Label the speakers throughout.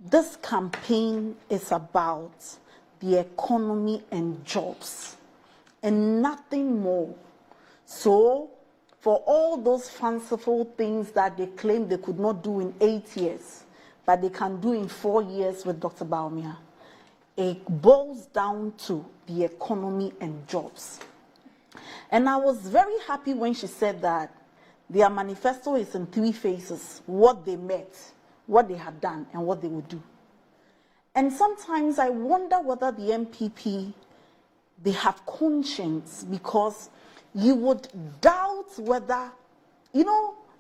Speaker 1: this campaign is about the economy and jobs and nothing more. So, for all those fanciful things that they claim they could not do in 8 years, but they can do in 4 years with Dr. Bawumia, it boils down to the economy and jobs. And I was very happy when she said that their manifesto is in 3 phases: what they met, what they have done, and what they will do. And sometimes I wonder whether the NPP, they have conscience, because you would doubt whether,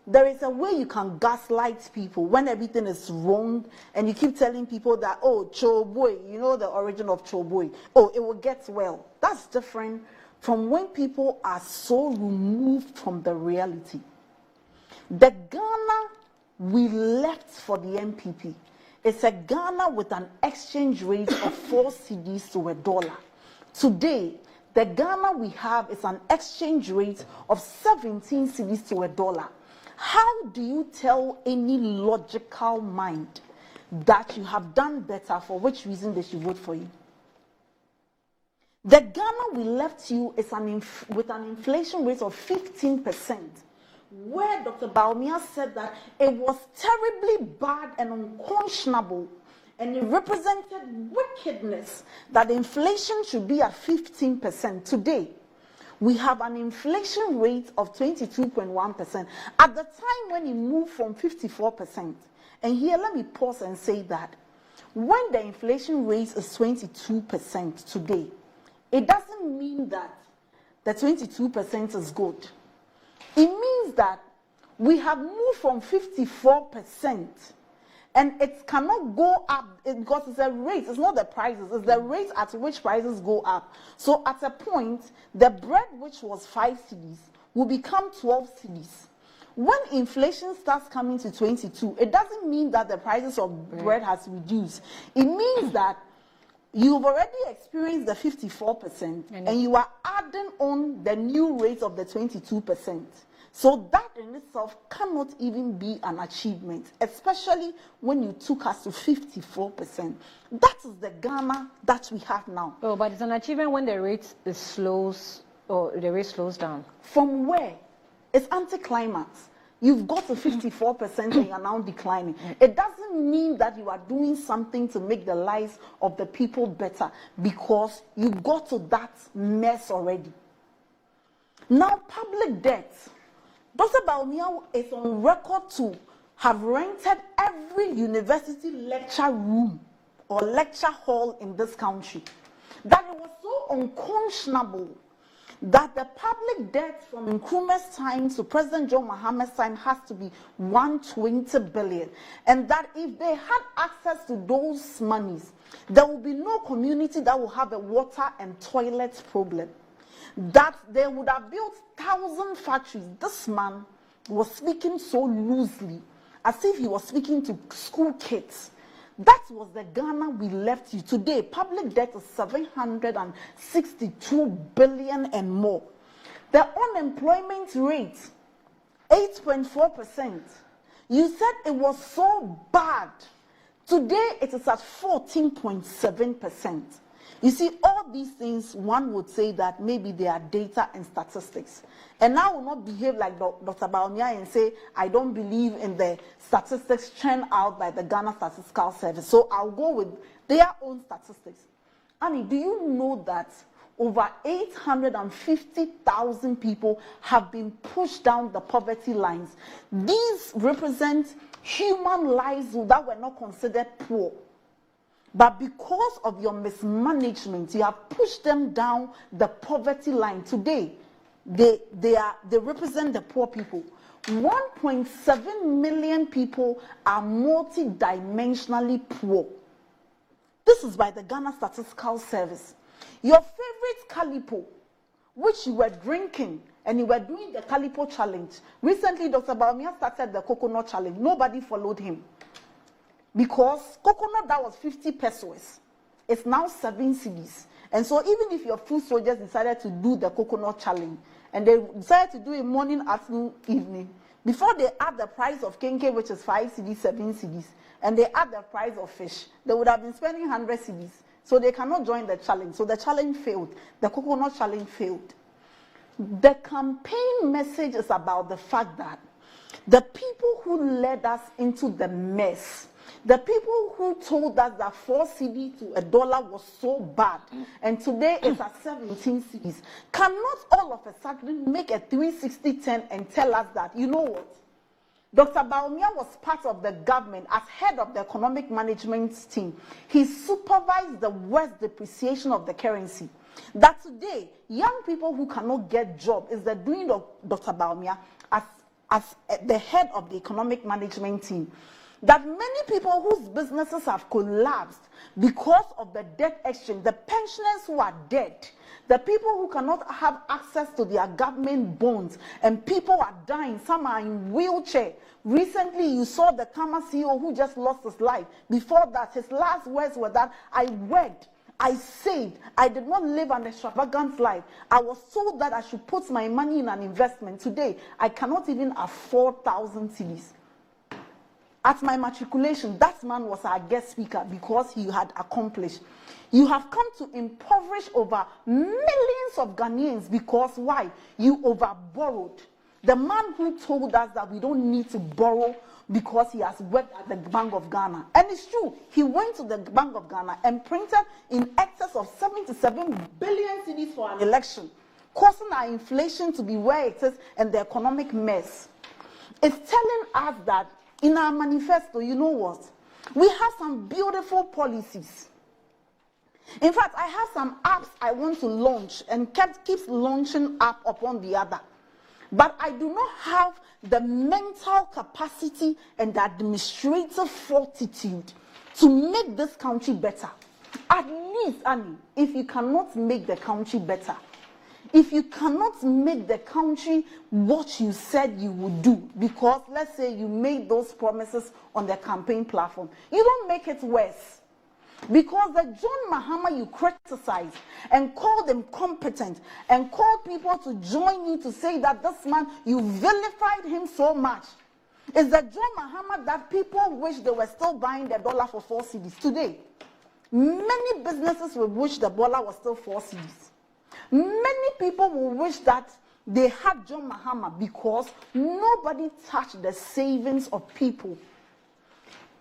Speaker 1: there is a way you can gaslight people when everything is wrong, and you keep telling people that, oh, Choboy, the origin of Choboy, oh, it will get well. That's different from when people are so removed from the reality. The Ghana we left for the NPP is a Ghana with an exchange rate of 4 cedis to $1. Today, the Ghana we have is an exchange rate of 17 cedis to $1. How do you tell any logical mind that you have done better, for which reason they should vote for you? The Ghana we left you is with an inflation rate of 15%, where Dr. Bawumia said that it was terribly bad and unconscionable, and it represented wickedness that inflation should be at 15%. Today, we have an inflation rate of 22.1%. At the time when it moved from 54%, and here let me pause and say that when the inflation rate is 22% today, it doesn't mean that the 22% is good. It means that we have moved from 54%, and it cannot go up because it's a rate. It's not the prices, it's the rate at which prices go up. So at a point, the bread which was 5 cedis will become 12 cedis. When inflation starts coming to 22, it doesn't mean that the prices of bread has reduced. It means that you've already experienced the 54%, and you are adding on the new rate of the 22%. So that in itself cannot even be an achievement, especially when you took us to 54%. That is the Ghana that we have now.
Speaker 2: Oh, but it's an achievement when the rate slows, or the rate slows down.
Speaker 1: From where? It's anticlimax. You've got to 54% and you're now declining. It doesn't mean that you are doing something to make the lives of the people better, because you got to that mess already. Now, public debt. Dr. Bawumia is on record to have rented every university lecture room or lecture hall in this country. That it was so unconscionable that the public debt from Nkrumah's time to President John Mahama's time has to be 120 billion. And that if they had access to those monies, there will be no community that will have a water and toilet problem. That they would have built 1,000 factories. This man was speaking so loosely, as if he was speaking to school kids. That was the Ghana we left you. Today, public debt is 762 billion and more. The unemployment rate, 8.4%. You said it was so bad. Today, it is at 14.7%. You see, all these things, one would say that maybe they are data and statistics. And I will not behave like Dr. Bawumia and say, I don't believe in the statistics churned out by the Ghana Statistical Service. So I'll go with their own statistics. Annie, do you know that over 850,000 people have been pushed down the poverty lines? These represent human lives that were not considered poor. But because of your mismanagement, you have pushed them down the poverty line. Today, they represent the poor people. 1.7 million people are multidimensionally poor. This is by the Ghana Statistical Service. Your favorite Calipo, which you were drinking, and you were doing the Calipo challenge. Recently, Dr. Bawumia started the coconut challenge. Nobody followed him. Because coconut that was 50 pesos, it's now 7 cedis. And so even if your food soldiers decided to do the coconut challenge, and they decided to do it morning, afternoon, evening, Before they add the price of kenke, which is 5 cedis, 7 cedis, and they add the price of fish, they would have been spending 100 cedis. So they cannot join the challenge. So the challenge failed. The coconut challenge failed. The campaign message is about the fact that the people who led us into the mess, the people who told us that 4 cedi to $1 was so bad, and today it's at 17 cedis, cannot all of a sudden make a 360-10 and tell us that, you know what? Dr. Bawumia was part of the government as head of the economic management team. He supervised the worst depreciation of the currency. That today, young people who cannot get jobs is the doing of Dr. Bawumia as the head of the economic management team. That many people whose businesses have collapsed because of the debt exchange, the pensioners who are dead, the people who cannot have access to their government bonds, and people are dying, some are in wheelchair. Recently, you saw the Kama CEO who just lost his life. Before that, his last words were that, I worked, I saved, I did not live an extravagant life. I was told that I should put my money in an investment. Today, I cannot even afford 1,000 cedis. At my matriculation, that man was our guest speaker because he had accomplished. You have come to impoverish over millions of Ghanaians because why? You overborrowed. The man who told us that we don't need to borrow because he has worked at the Bank of Ghana. And it's true, he went to the Bank of Ghana and printed in excess of 77 billion cedis for an election, causing our inflation to be where it is and the economic mess. It's telling us that in our manifesto, you know what? We have some beautiful policies. In fact, I have some apps I want to launch and keeps launching up upon the other. But I do not have the mental capacity and the administrative fortitude to make this country better. At least, Annie, if you cannot make the country better, if you cannot make the country what you said you would do, because let's say you made those promises on the campaign platform, you don't make it worse. Because the John Mahama you criticize and called incompetent and called people to join you to say that this man, you vilified him so much, is the John Mahama that people wish they were still buying the dollar for 4 cedis. Today, many businesses will wish the dollar was still 4 cedis. Many people will wish that they had John Mahama because nobody touched the savings of people.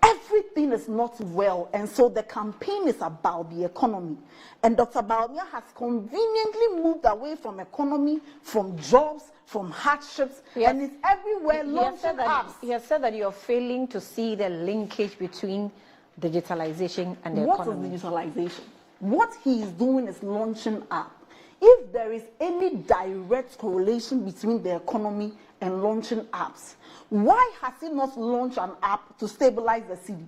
Speaker 1: Everything is not well, and so the campaign is about the economy. And Dr. Bawumia has conveniently moved away from economy, from jobs, from hardships, and it's everywhere launching apps.
Speaker 2: He has said that you're failing to see the linkage between digitalization and the economy.
Speaker 1: What is digitalization? What he is doing is launching apps. If there is any direct correlation between the economy and launching apps, why has he not launched an app to stabilize the city?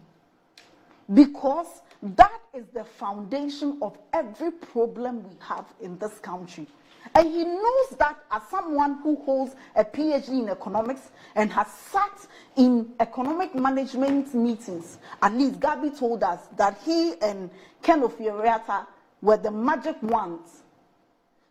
Speaker 1: Because that is the foundation of every problem we have in this country. And he knows that as someone who holds a PhD in economics and has sat in economic management meetings. At least gov't told us that he and Ken Ofiriata were the magic ones.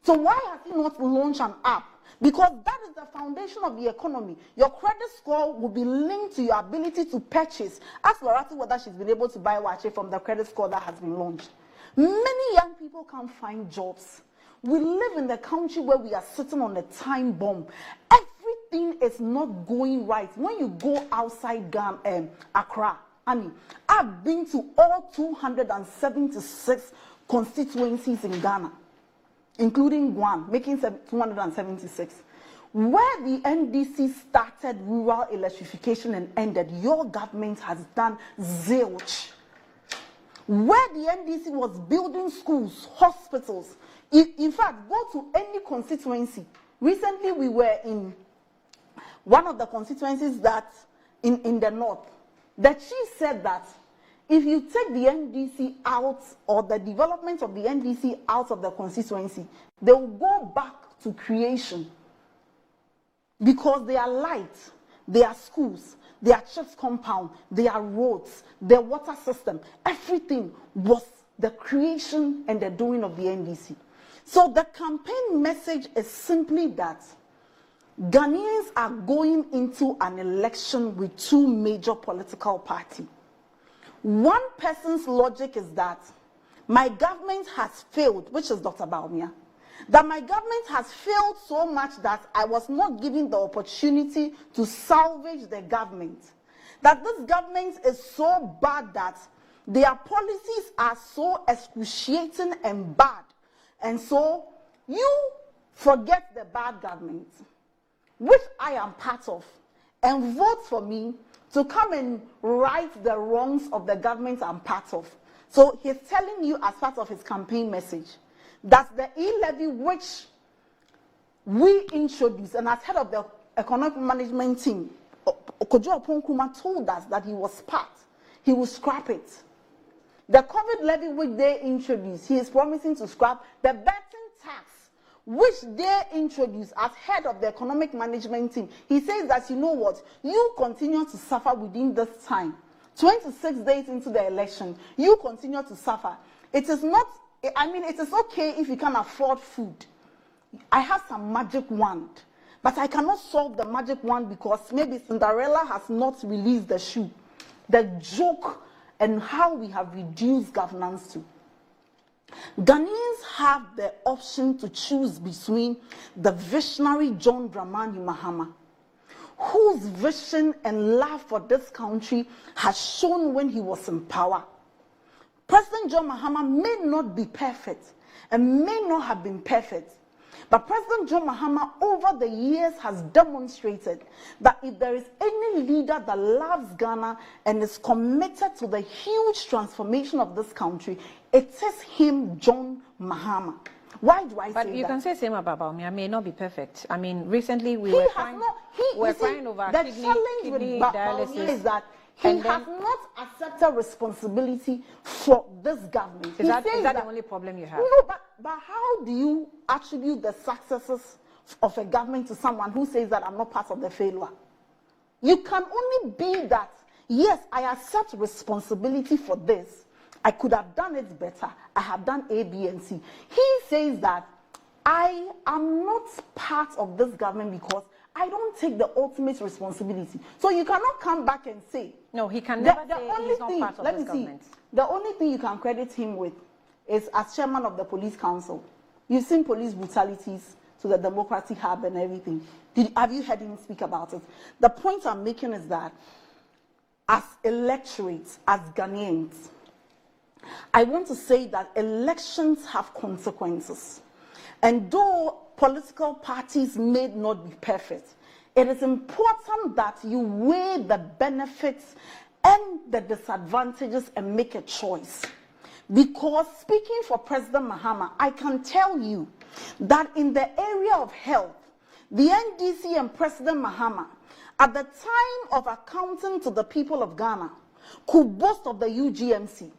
Speaker 1: So why has he not launched an app? Because that is the foundation of the economy. Your credit score will be linked to your ability to purchase. Ask Loretta whether she's been able to buy Wache from the credit score that has been launched. Many young people can't find jobs. We live in the country where we are sitting on a time bomb. Everything is not going right. When you go outside Ghana, Accra, Annie, I've been to all 276 constituencies in Ghana, including Guam, making 276. Where the NDC started rural electrification and ended, your government has done zilch. Where the NDC was building schools, hospitals, in fact, go to any constituency. Recently, we were in one of the constituencies that in the north. The chief said that if you take the NDC out or the development of the NDC out of the constituency, they will go back to creation. Because they are light, they are schools, they are church compound, they are roads, their water system. Everything was the creation and the doing of the NDC. So the campaign message is simply that Ghanaians are going into an election with two major political parties. One person's logic is that my government has failed, which is Dr. Bawumia. That my government has failed so much that I was not given the opportunity to salvage the government. That this government is so bad that their policies are so excruciating and bad. And so you forget the bad government, which I am part of, and vote for me to come and right the wrongs of the government I'm part of. So he's telling you as part of his campaign message that the e-levy which we introduced, and as head of the economic management team, Kojo Oponkuma told us that he was part. He will scrap it. The COVID levy which they introduced, he is promising to scrap. The betting tax which they introduced as head of the economic management team, he says that, you know what, you continue to suffer within this time. 26 days into the election, you continue to suffer. It is not, I mean, it is okay if you can afford food. I have some magic wand, but I cannot solve the magic wand because maybe Cinderella has not released the shoe. The joke and how we have reduced governance to. Ghanaians have the option to choose between the visionary John Dramani Mahama, whose vision and love for this country has shown when he was in power. President John Mahama may not be perfect and may not have been perfect, but President John Mahama over the years has demonstrated that if there is any leader that loves Ghana and is committed to the huge transformation of this country, it is him, John Mahama. Why do I say that?
Speaker 2: But you can say same about Bawumia. May not be perfect. I mean, recently we were crying over
Speaker 1: the
Speaker 2: kidney
Speaker 1: challenge with
Speaker 2: dialysis.
Speaker 1: Is that he has not accepted responsibility for this government.
Speaker 2: Is that the only problem you have?
Speaker 1: No, but how do you attribute the successes of a government to someone who says that I'm not part of the failure? You can only be that, yes, I accept responsibility for this. I could have done it better. I have done A, B, and C. He says that I am not part of this government because I don't take the ultimate responsibility. So you cannot come back and say.
Speaker 2: No, he can never say he's not part of this government.
Speaker 1: The only thing you can credit him with is as chairman of the police council. You've seen police brutalities to the Democratic Hub and everything. Have you heard him speak about it? The point I'm making is that as electorates, as Ghanaians, I want to say that elections have consequences. And though political parties may not be perfect, it is important that you weigh the benefits and the disadvantages and make a choice. Because speaking for President Mahama, I can tell you that in the area of health, the NDC and President Mahama, at the time of accounting to the people of Ghana, could boast of the UGMC,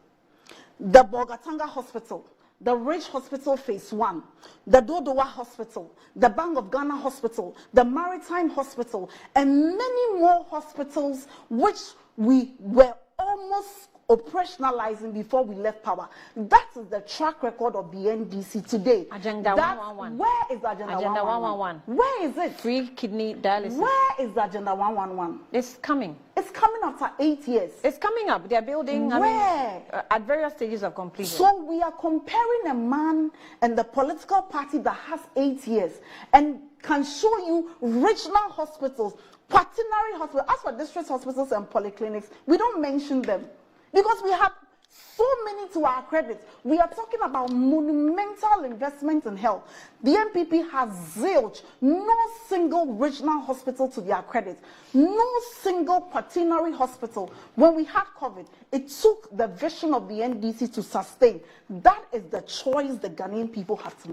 Speaker 1: the Bogatanga Hospital, the Ridge Hospital Phase 1, the Dodowa Hospital, the Bank of Ghana Hospital, the Maritime Hospital, and many more hospitals which we were almost operationalizing before we left power. That is the track record of the NDC today.
Speaker 2: Agenda 111.
Speaker 1: Where is Agenda 111? Where is it?
Speaker 2: Free kidney dialysis.
Speaker 1: Where is Agenda 111?
Speaker 2: It's coming.
Speaker 1: It's coming after 8 years.
Speaker 2: It's coming up. They're building.
Speaker 1: Where?
Speaker 2: At various stages of completion.
Speaker 1: So we are comparing a man and the political party that has 8 years and can show you regional hospitals, quaternary hospitals. As for district hospitals and polyclinics, we don't mention them. Because we have so many to our credit. We are talking about monumental investment in health. The NPP has zilch, no single regional hospital to their credit, no single quaternary hospital. When we had COVID, it took the vision of the NDC to sustain. That is the choice the Ghanaian people have to make.